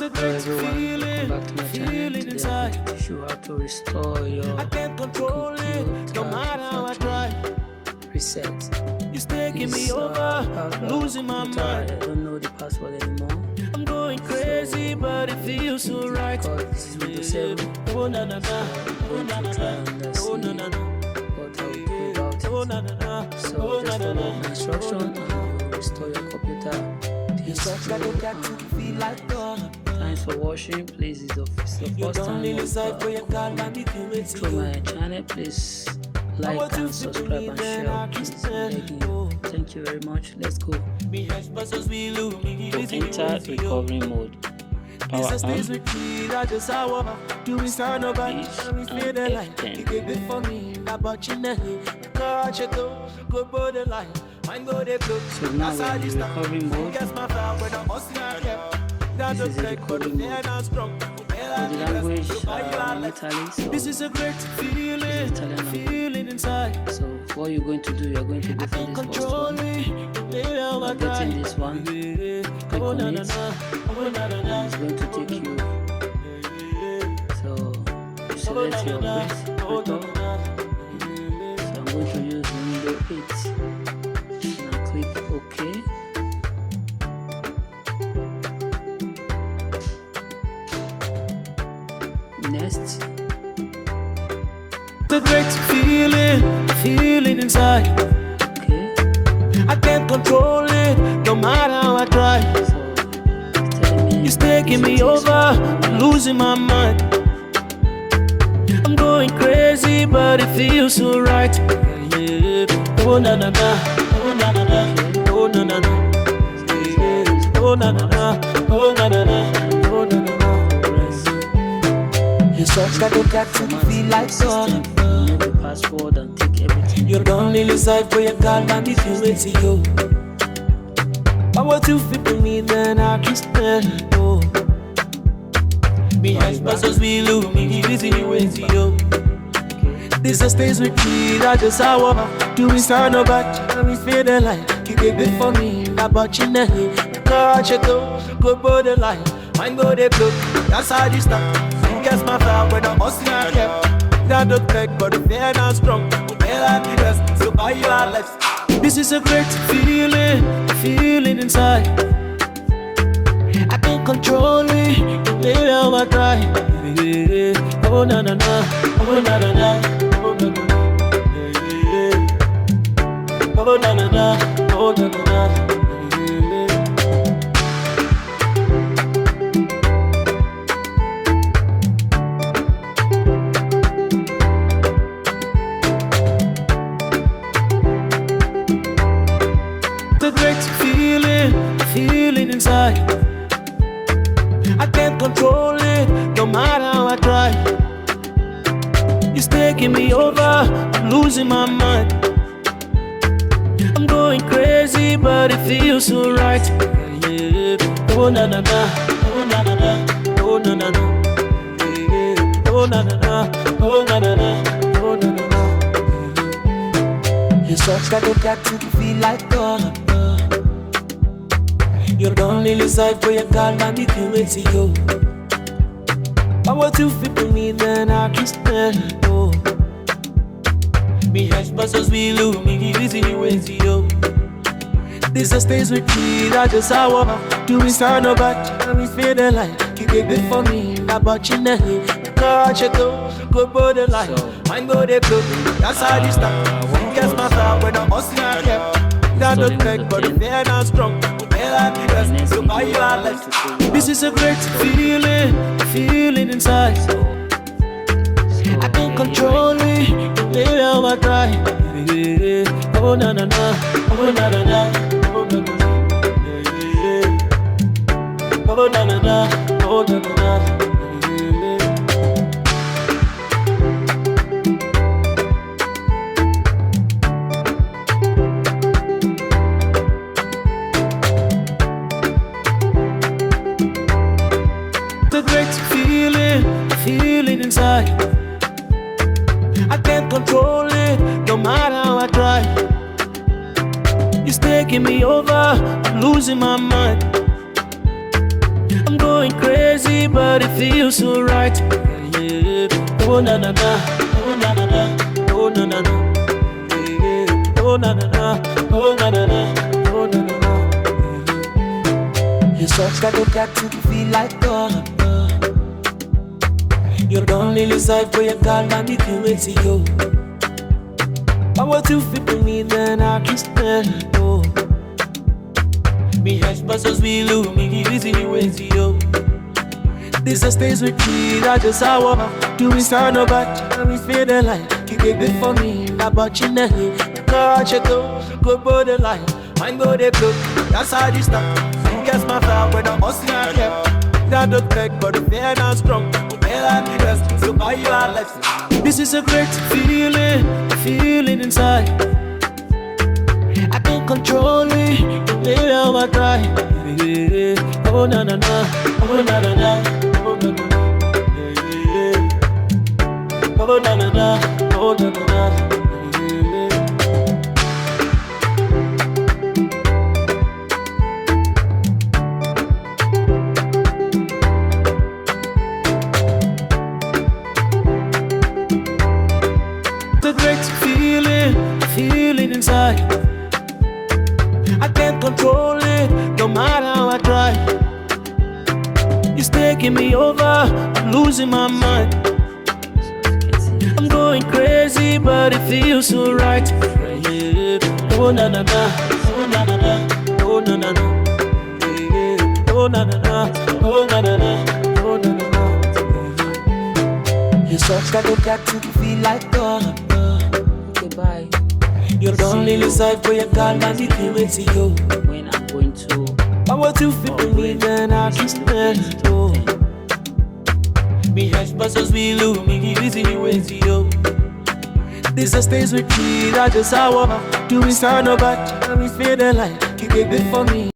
Hello everyone, welcome back to my channel. Today I'm going to teach you how to restore your computer reset. It's about the computer. I don't know the password anymore. I'm going crazy, but it feels so right. This is Windows 7. So I'm going to try and see what I will do about it. So just follow my instruction and you'll restore your computer. Thanks for watching. Please, it's the first time through my channel. Please like and subscribe and share. Thank you very much. Let's go. Enter recovery mode. Power on. So now we're in the recovery mode. This is the recovery mode. The language Italy, so this is a great feeling inside. So what you're going to do, you're going to go for this first one. You're getting this one. Click on it. It's going to take you. So you select your operator. So I'm going to use Windows 8. Now click OK. Next. The great feeling inside. Okay. I can't control it, no matter how I try. So It's taking me over, I'm losing my mind. I'm going crazy, but it feels so right. Yeah. Oh na na na, oh na na na, oh na na na, oh na na na, oh na na na, oh na na na. You're such that you got to feel like son. know the password and take everything. You're the only side for your call and if you wait to you. I want to fit with me, then I can stand. Oh, behind sponsors we lose me, easy way to you. This stays with me, that's just how I do. We stand up back and we feel the light. You gave it for me, about you now. Catch it go borderline. Mine go they blow, that's how this start. Guess my fire when I'm busting out here. That don't take, but the fear not strong. Well, I be best, so buy you our lives. This is a great feeling inside. I can't control it, baby, how I try. Oh na na na, oh na na na, oh na na na, oh na na na, oh na na na. Feeling inside. I can't control it, no matter how I try. It's taking me over, I'm losing my mind. I'm going crazy, but it feels so right. Yeah. Oh na na na, oh na na na, oh na na na, oh na na na, oh na na na, oh na na na. You're such that you got to feel like God. You're the only side for your call and if you wait to you. I want to fit with me, then I can stand. Oh, behind sponsors we lose me, easy way to you. This stays with me, that's just how I do. We stand up back and we feel the light. You gave it for me, about you now. Catch it go borderline. Mine go they blow, that's how this start. Guess my fire when I'm busting out here. That don't take, but the fear not strong. So buy you our lives. This is a great feeling inside. I can't control it, baby, how I try. Oh na na na, oh na na na, oh na na na, oh na na na, oh na na na. Feeling inside. I can't control it, no matter how I try. It's taking me over, I'm losing my mind. I'm going crazy. crazy, but it feels so right. Yeah. Oh na na na, oh na na na, oh na na na. Yeah. Oh na na na, oh na na na, oh na na na. You're such that you got to feel like God. You're the only side for your God and it can wait to you. I want to fit with me, then I can stand. Oh, me has buzzers, we lose me, easy way to you. This stays with me, that's just how I do it. Sound about and we feel the light. You get good for me, that but you know, God, you go body line, mine go they blow. That's how this stuff. Guess my fire when I'm hustling and kept. That don't take, but the fear not strong. I need us, so why you are left? This is a great feeling, a feeling inside. I can't control it, maybe I'll try. Oh na na na, oh na na na, oh na na na. Oh na na na, oh na na na. A great feeling inside. I can't control it, no matter how I try. It's taking me over, I'm losing my mind. I'm going crazy, but it feels so right. Yeah. Oh na na na, oh na na na, oh na na na. Yeah. Oh na na na, oh na na na, oh na na na. You're such that you got to feel like God. Bye. You're the only side for your God and it can wait to you. When I'm going to I want to fit with me, then I can stand. Oh, me has buzzers, we lose me, easy way to you. This stays with me, that's just how I do it. Sound about and we feel the light. You get good for me.